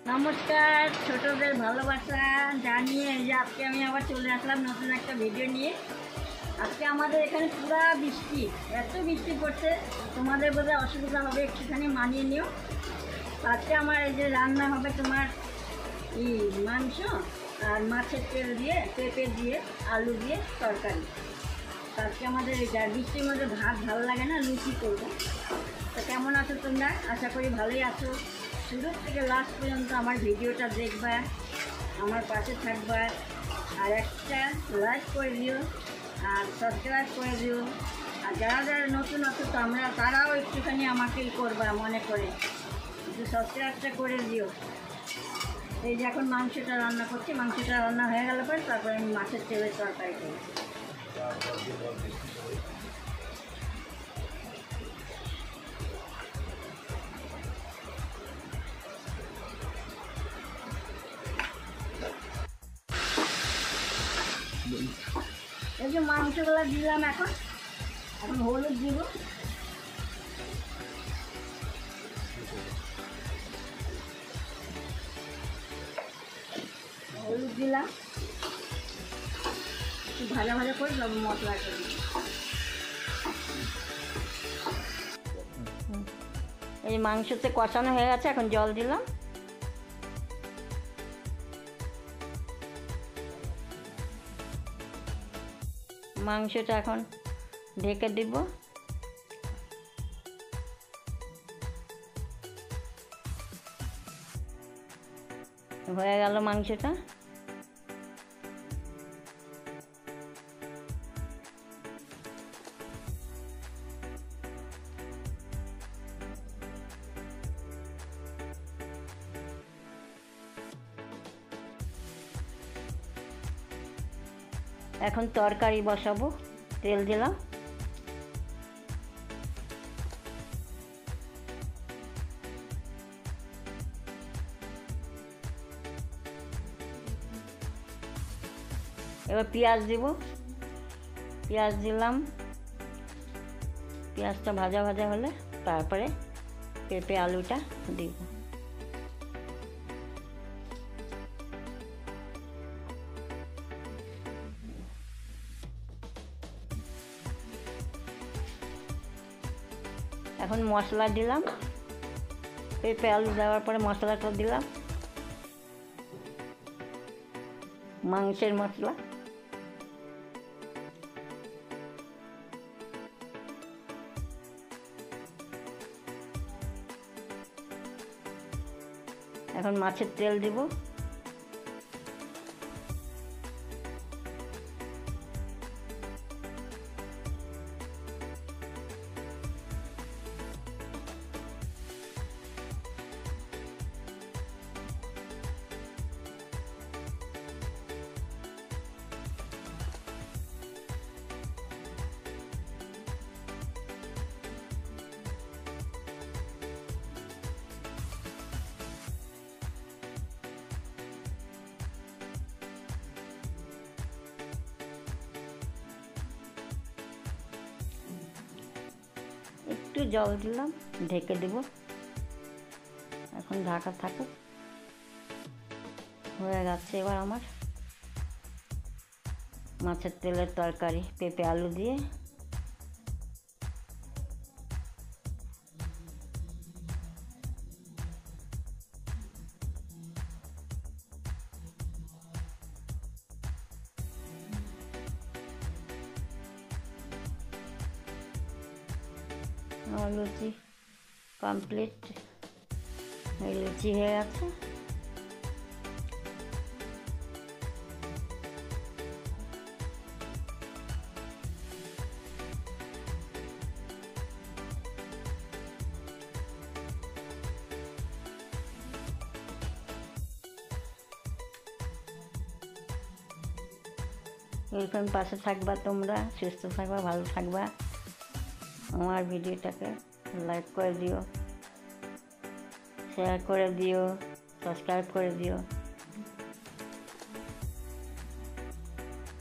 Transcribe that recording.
নমস্কার, ছোটদের ভালোবাসা জানিয়ে এই যে আজকে আমি আবার চলে আসলাম নতুন একটা ভিডিও নিয়ে। আজকে আমাদের এখানে পুরা বৃষ্টি, এত বৃষ্টি পড়ছে, তোমাদের বোধহয় অসুবিধা হবে, একটুখানি মানিয়ে নিও। আজকে আমার এই যে রান্না হবে তোমার মাংস আর মাছের তেল দিয়ে, পেঁপে দিয়ে, আলু দিয়ে তরকারি। আজকে আমাদের এই বৃষ্টির মধ্যে ভাত ভালো লাগে না, লুচি করবো। তো কেমন আছো তোমরা? আশা করি ভালোই আছো। শুরু থেকে লাস্ট পর্যন্ত আমার ভিডিওটা দেখবা, আমার পাশে থাকবা, আর একটা লাইক করে দিও আর সাবস্ক্রাইব করে দিও। আর যারা যারা নতুন আছো তারাও একটুখানি আমাকেই করবা মনে করে, একটু সাবস্ক্রাইবটা করে দিও। এই যে এখন মাংসটা রান্না করছি, মাংসটা রান্না হয়ে গেল পরে তারপরে আমি মাছের তেলের তরকারি করি। এই যে মাংসগুলো দিলাম, এখন হলুদ দিব, হলুদ দিলাম, একটু ভাজা ভাজা করে মশলাটা দিই। এই মাংসতে কষানো হয়ে গেছে, এখন জল দিলাম। মাংসটা এখন ঢেকে দিব। হয়ে গেল মাংসটা। এখন তরকারি বসাবো, তেল দিলাম। এবার পেঁয়াজ দিব, পেঁয়াজ দিলাম। পেঁয়াজটা ভাজা ভাজা হলে তারপরে পেঁপে আলুটা দিব। এখন মশলা দিলাম, পেঁপে আলু দেওয়ার পরে মশলাটা দিলাম, মাংসের মশলা। এখন মাছের তেল দিব। একটু জল দিলাম, ঢেকে দেব। এখন ঢাকা থাকুক। হয়ে গেছে এবার আমার মাছের তেলের তরকারি পেঁপে আলু দিয়ে। আমার লুচি কমপ্লিট, এই লুচি হয়ে গেছে। এরকম পাশে থাকবা তোমরা, সুস্থ থাকবা, ভালো থাকবা। আমার ভিডিওটাকে লাইক করে দিও, শেয়ার করে দিও, সাবস্ক্রাইব করে দিও।